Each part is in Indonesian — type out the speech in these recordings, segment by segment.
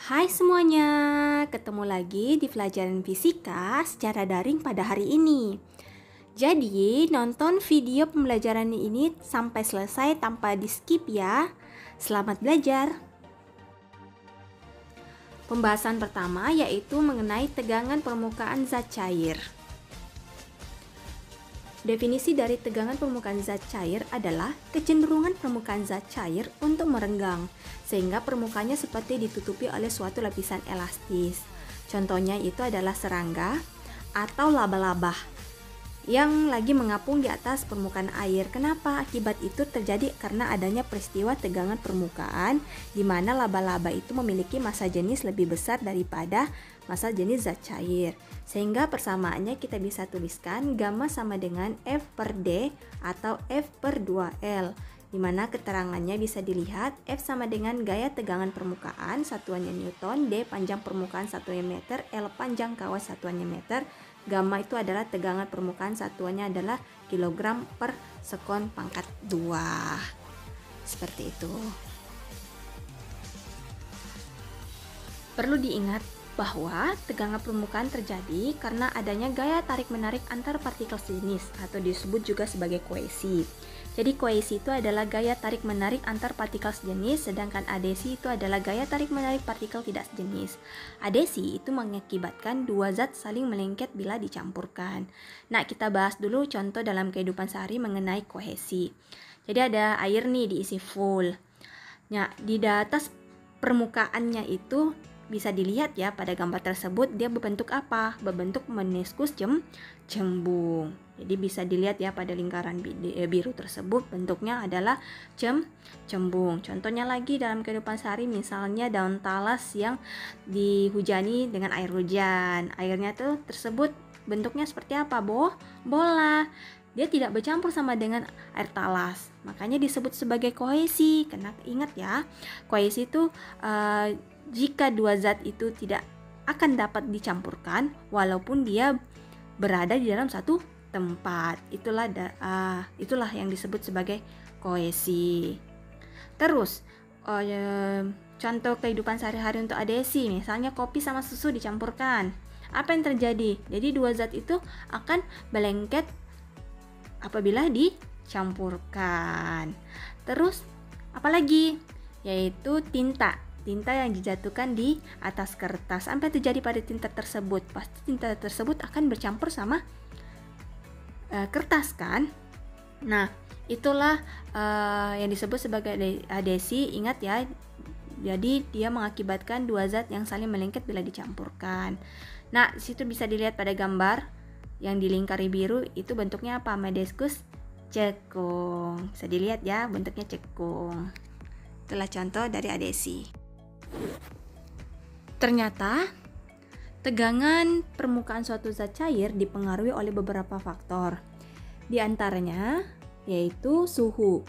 Hai semuanya, ketemu lagi di pelajaran fisika secara daring pada hari ini. Jadi, nonton video pembelajaran ini sampai selesai tanpa di-skip ya. Selamat belajar. Pembahasan pertama yaitu mengenai tegangan permukaan zat cair. Definisi dari tegangan permukaan zat cair adalah kecenderungan permukaan zat cair untuk merenggang, sehingga permukaannya seperti ditutupi oleh suatu lapisan elastis. Contohnya itu adalah serangga atau laba-laba yang lagi mengapung di atas permukaan air. Kenapa? Akibat itu terjadi karena adanya peristiwa tegangan permukaan di mana laba-laba itu memiliki massa jenis lebih besar daripada massa jenis zat cair. Sehingga persamaannya kita bisa tuliskan gamma sama dengan F per D atau F per 2L, di mana keterangannya bisa dilihat F sama dengan gaya tegangan permukaan satuannya Newton, D panjang permukaan satuannya meter, L panjang kawat satuannya meter, gamma itu adalah tegangan permukaan satuannya adalah kilogram per sekon pangkat 2. Seperti itu. Perlu diingat bahwa tegangan permukaan terjadi karena adanya gaya tarik-menarik antar partikel sejenis atau disebut juga sebagai koesi. Jadi koesi itu adalah gaya tarik-menarik antar partikel sejenis, sedangkan adesi itu adalah gaya tarik-menarik partikel tidak sejenis. Adesi itu mengakibatkan dua zat saling melengket bila dicampurkan. Nah, kita bahas dulu contoh dalam kehidupan sehari mengenai kohesi. Jadi ada air nih diisi full. Nah, di atas permukaannya itu bisa dilihat ya pada gambar tersebut dia berbentuk apa? Berbentuk meniskus cembung. Jadi bisa dilihat ya pada lingkaran biru tersebut bentuknya adalah cembung. Contohnya lagi dalam kehidupan sehari misalnya daun talas yang dihujani dengan air hujan. Airnya tuh tersebut bentuknya seperti apa? Bola. Dia tidak bercampur sama dengan air talas. Makanya disebut sebagai kohesi. Karena ingat ya, kohesi itu jika dua zat itu tidak akan dapat dicampurkan walaupun dia berada di dalam satu tempat. Itulah yang disebut sebagai kohesi. Terus contoh kehidupan sehari-hari untuk adesi, misalnya kopi sama susu dicampurkan. Apa yang terjadi? Jadi dua zat itu akan melengket apabila dicampurkan. Terus apalagi? Yaitu tinta yang dijatuhkan di atas kertas. Apa yang terjadi pada tinta tersebut? Pasti tinta tersebut akan bercampur sama kertas kan? Nah, itulah yang disebut sebagai adesi. Ingat ya, jadi dia mengakibatkan dua zat yang saling melengket bila dicampurkan. Nah, disitu bisa dilihat pada gambar yang dilingkari biru itu bentuknya apa? Meniskus cekung. Bisa dilihat ya bentuknya cekung. Itulah contoh dari adesi. Ternyata tegangan permukaan suatu zat cair dipengaruhi oleh beberapa faktor. Di antaranya yaitu suhu.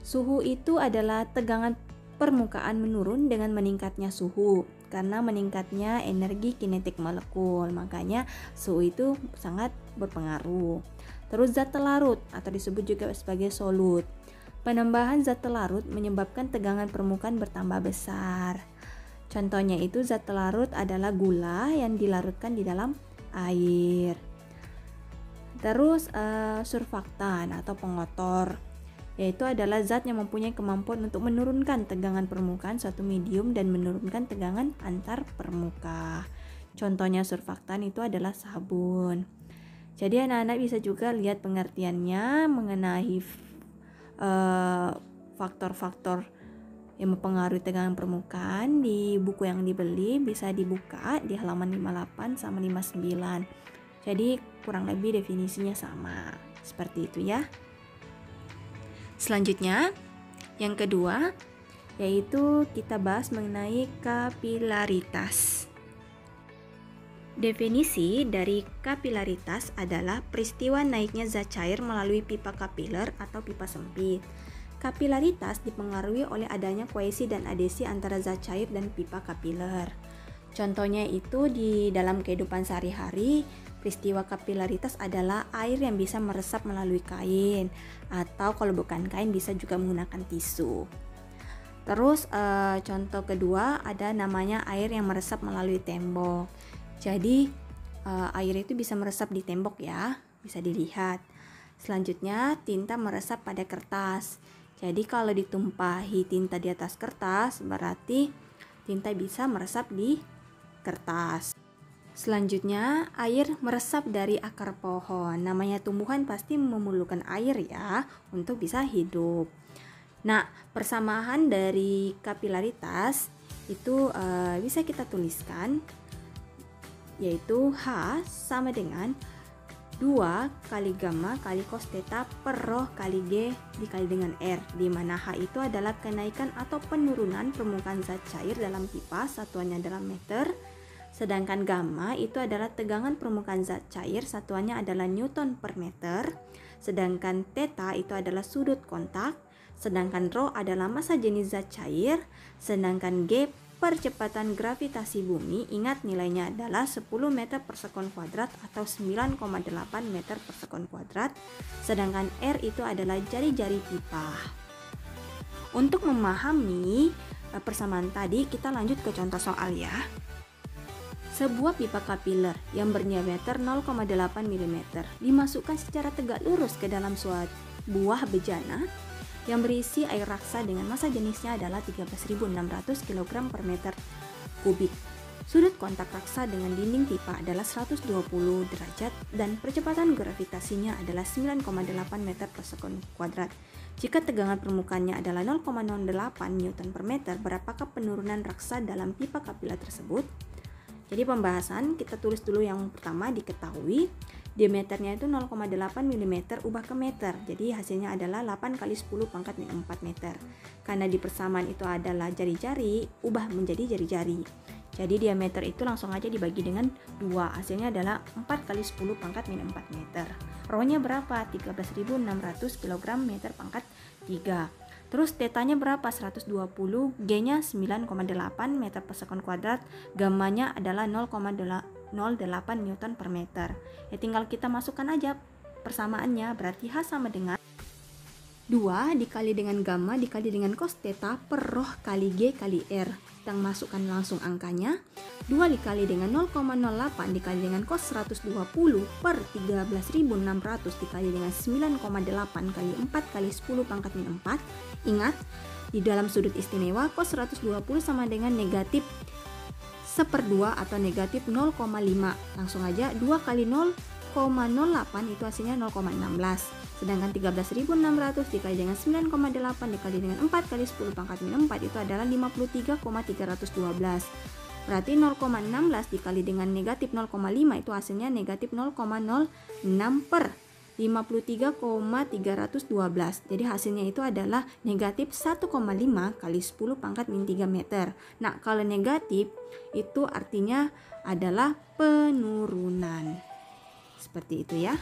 Suhu itu adalah tegangan permukaan menurun dengan meningkatnya suhu karena meningkatnya energi kinetik molekul. Makanya suhu itu sangat berpengaruh. Terus zat telarut atau disebut juga sebagai solut. Penambahan zat telarut menyebabkan tegangan permukaan bertambah besar. Contohnya itu zat telarut adalah gula yang dilarutkan di dalam air. Terus surfaktan atau pengotor, yaitu adalah zat yang mempunyai kemampuan untuk menurunkan tegangan permukaan suatu medium dan menurunkan tegangan antar permuka. Contohnya surfaktan itu adalah sabun. Jadi anak-anak bisa juga lihat pengertiannya mengenai faktor-faktor yang mempengaruhi tegangan permukaan di buku yang dibeli, bisa dibuka di halaman 58 sama 59. Jadi kurang lebih definisinya sama. Seperti itu ya. Selanjutnya, yang kedua yaitu kita bahas mengenai kapilaritas. Definisi dari kapilaritas adalah peristiwa naiknya zat cair melalui pipa kapiler atau pipa sempit. Kapilaritas dipengaruhi oleh adanya koesi dan adesi antara zat cair dan pipa kapiler. Contohnya itu di dalam kehidupan sehari-hari, peristiwa kapilaritas adalah air yang bisa meresap melalui kain, atau kalau bukan kain bisa juga menggunakan tisu. Terus contoh kedua ada namanya air yang meresap melalui tembok. Jadi air itu bisa meresap di tembok ya, bisa dilihat. Selanjutnya tinta meresap pada kertas. Jadi kalau ditumpahi tinta di atas kertas berarti tinta bisa meresap di kertas. Selanjutnya air meresap dari akar pohon. Namanya tumbuhan pasti memerlukan air ya untuk bisa hidup. Nah, persamaan dari kapilaritas itu bisa kita tuliskan, yaitu H sama dengan 2 kali gamma kali cos theta per rho kali G dikali dengan R, di mana H itu adalah kenaikan atau penurunan permukaan zat cair dalam pipa, satuannya dalam meter. Sedangkan gamma itu adalah tegangan permukaan zat cair, satuannya adalah newton per meter. Sedangkan theta itu adalah sudut kontak. Sedangkan rho adalah massa jenis zat cair, sedangkan G percepatan gravitasi bumi, ingat nilainya adalah 10 meter per sekon kuadrat atau 9,8 meter per sekon kuadrat, sedangkan R itu adalah jari-jari pipa. Untuk memahami persamaan tadi, kita lanjut ke contoh soal ya. Sebuah pipa kapiler yang berdiameter 0,8 mm dimasukkan secara tegak lurus ke dalam sebuah bejana yang berisi air raksa dengan massa jenisnya adalah 13.600 kg per meter kubik. Sudut kontak raksa dengan dinding pipa adalah 120 derajat dan percepatan gravitasinya adalah 9,8 meter per sekon kuadrat. Jika tegangan permukaannya adalah 0,08 Newton per meter, berapakah penurunan raksa dalam pipa kapiler tersebut? Jadi pembahasan kita tulis dulu yang pertama, diketahui diameternya itu 0,8 mm ubah ke meter. Jadi hasilnya adalah 8 kali 10 pangkat 4 meter. Karena di persamaan itu adalah jari-jari, ubah menjadi jari-jari. Jadi diameter itu langsung aja dibagi dengan 2. Hasilnya adalah 4 kali 10 pangkat 4 meter. Rho-nya berapa? 13.600 kg meter pangkat 3. Terus tetanya berapa? 120, G-nya 9,8 meter per sekon kuadrat, gammanya adalah 0,08 Newton per meter. Ya tinggal kita masukkan aja persamaannya, berarti H sama dengan 2 dikali dengan gamma dikali dengan cos theta per rho kali G kali R. Kita masukkan langsung angkanya. 2 dikali dengan 0,08 dikali dengan cos 120 per 13.600 dikali dengan 9,8 kali 4 kali 10 pangkat min 4. Ingat, di dalam sudut istimewa cos 120 sama dengan negatif 1/2 atau negatif 0,5. Langsung aja 2 kali 0,08 itu hasilnya 0,16. Sedangkan 13.600 dikali dengan 9,8 dikali dengan 4 kali 10 pangkat min 4 itu adalah 53,312. Berarti 0,16 dikali dengan negatif 0,5 itu hasilnya negatif 0,06 per 53,312. Jadi hasilnya itu adalah negatif 1,5 kali 10 pangkat min 3 meter. Nah, kalau negatif itu artinya adalah penurunan. Seperti itu ya.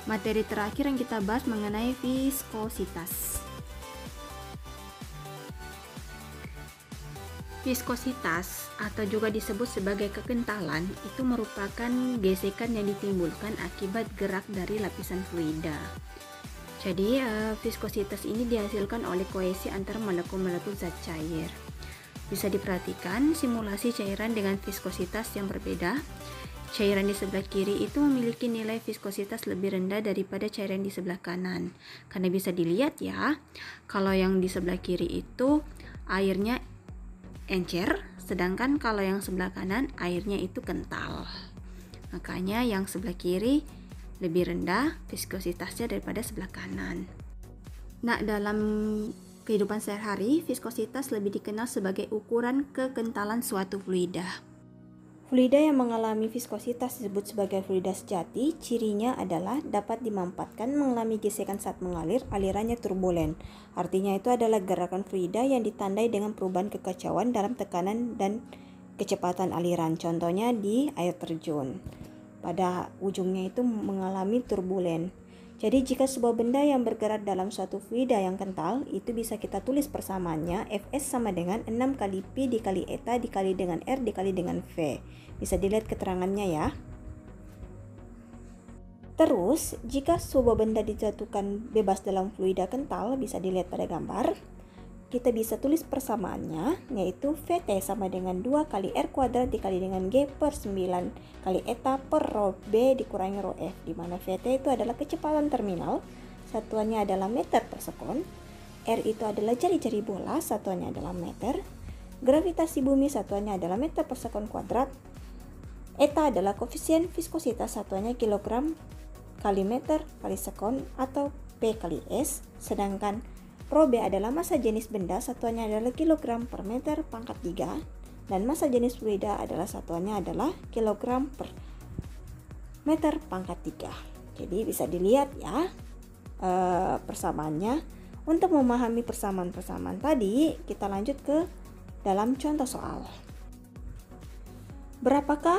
Materi terakhir yang kita bahas mengenai viskositas. Viskositas atau juga disebut sebagai kekentalan itu merupakan gesekan yang ditimbulkan akibat gerak dari lapisan fluida. Jadi viskositas ini dihasilkan oleh koesi antar molekul-molekul zat cair. Bisa diperhatikan simulasi cairan dengan viskositas yang berbeda. Cairan di sebelah kiri itu memiliki nilai viskositas lebih rendah daripada cairan di sebelah kanan. Karena bisa dilihat ya, kalau yang di sebelah kiri itu airnya encer, sedangkan kalau yang sebelah kanan airnya itu kental. Makanya yang sebelah kiri lebih rendah viskositasnya daripada sebelah kanan. Nah, dalam kehidupan sehari-hari, viskositas lebih dikenal sebagai ukuran kekentalan suatu fluida. Fluida yang mengalami viskositas disebut sebagai fluida sejati. Cirinya adalah dapat dimanfaatkan mengalami gesekan saat mengalir, alirannya turbulen. Artinya itu adalah gerakan fluida yang ditandai dengan perubahan kekacauan dalam tekanan dan kecepatan aliran. Contohnya di air terjun. Pada ujungnya itu mengalami turbulen. Jadi jika sebuah benda yang bergerak dalam suatu fluida yang kental, itu bisa kita tulis persamaannya Fs sama dengan 6 kali Pi dikali eta dikali dengan R dikali dengan V. Bisa dilihat keterangannya ya. Terus, jika sebuah benda dijatuhkan bebas dalam fluida kental, bisa dilihat pada gambar. kita bisa tulis persamaannya, yaitu VT sama dengan 2 kali R kuadrat dikali dengan G per 9 kali eta per rho B dikurangi rho F, di mana VT itu adalah kecepatan terminal, satuannya adalah meter per sekon, R itu adalah jari-jari bola, satuannya adalah meter, gravitasi bumi, satuannya adalah meter per sekon kuadrat, eta adalah koefisien viskositas, satuannya kilogram kali meter kali sekon atau P kali S, sedangkan rho B adalah massa jenis benda, satuannya adalah kilogram per meter pangkat 3, dan massa jenis fluida adalah satuannya adalah kilogram per meter pangkat 3. Jadi bisa dilihat ya persamaannya. Untuk memahami persamaan-persamaan tadi, kita lanjut ke dalam contoh soal. Berapakah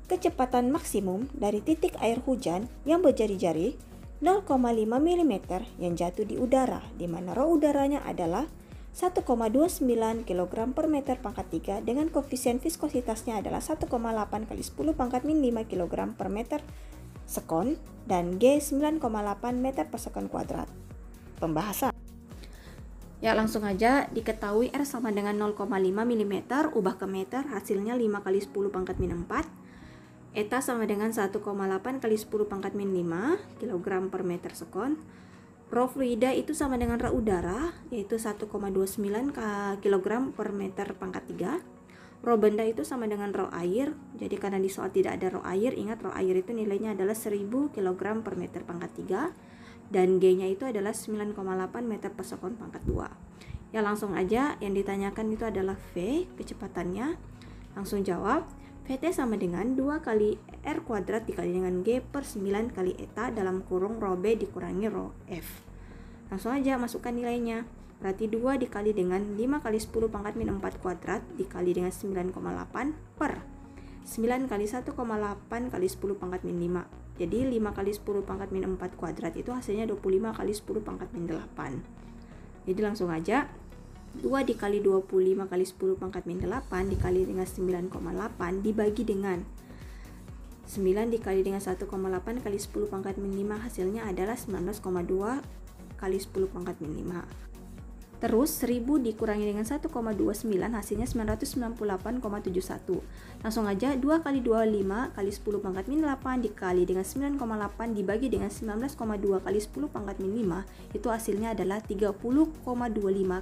kecepatan maksimum dari titik air hujan yang berjari-jari 0,5 mm yang jatuh di udara, di mana rho udaranya adalah 1,29 kg per meter pangkat 3 dengan koefisien viskositasnya adalah 1,8 kali 10 pangkat min 5 kg per meter sekon dan G 9,8 meter per sekon kuadrat. Pembahasan. Ya, langsung aja diketahui R sama dengan 0,5 mm, ubah ke meter, hasilnya 5 kali 10 pangkat min 4. Eta sama dengan 1,8 kali 10 pangkat min 5 kg per meter sekon. Rho fluida itu sama dengan rho udara, yaitu 1,29 kg per meter pangkat 3. Rho benda itu sama dengan rho air, jadi karena di soal tidak ada rho air, ingat rho air itu nilainya adalah 1000 kg per meter pangkat 3. Dan G-nya itu adalah 9,8 meter per sekon pangkat 2. Ya, langsung aja yang ditanyakan itu adalah V, kecepatannya. Langsung jawab. VT sama dengan 2 kali R kuadrat dikali dengan G per 9 kali eta dalam kurung rho B dikurangi rho F. Langsung aja masukkan nilainya. Berarti 2 dikali dengan 5 kali 10 pangkat min 4 kuadrat dikali dengan 9,8 per 9 kali 1,8 kali 10 pangkat min 5. Jadi 5 kali 10 pangkat min 4 kuadrat itu hasilnya 25 kali 10 pangkat min 8. Jadi langsung aja 2 dikali 25 kali 10 pangkat min 8 dikali dengan 9,8 dibagi dengan 9 dikali dengan 1,8 kali 10 pangkat min 5 hasilnya adalah 19,2 kali 10 pangkat min 5. Terus 1000 dikurangi dengan 1,29 hasilnya 998,71. Langsung aja 2 kali 25 kali 10 pangkat min 8 dikali dengan 9,8 dibagi dengan 19,2 kali 10 pangkat min 5 itu hasilnya adalah 30,25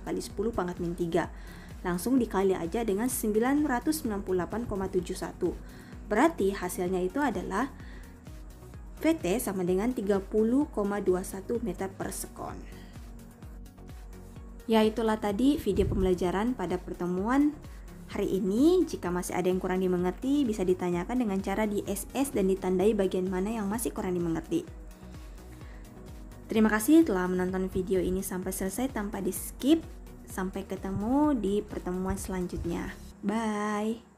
kali 10 pangkat min 3. Langsung dikali aja dengan 998,71. Berarti hasilnya itu adalah VT sama dengan 30,21 meter per sekon. Ya, itulah tadi video pembelajaran pada pertemuan hari ini. Jika masih ada yang kurang dimengerti, bisa ditanyakan dengan cara di SS dan ditandai bagian mana yang masih kurang dimengerti. Terima kasih telah menonton video ini sampai selesai tanpa di skip. Sampai ketemu di pertemuan selanjutnya. Bye.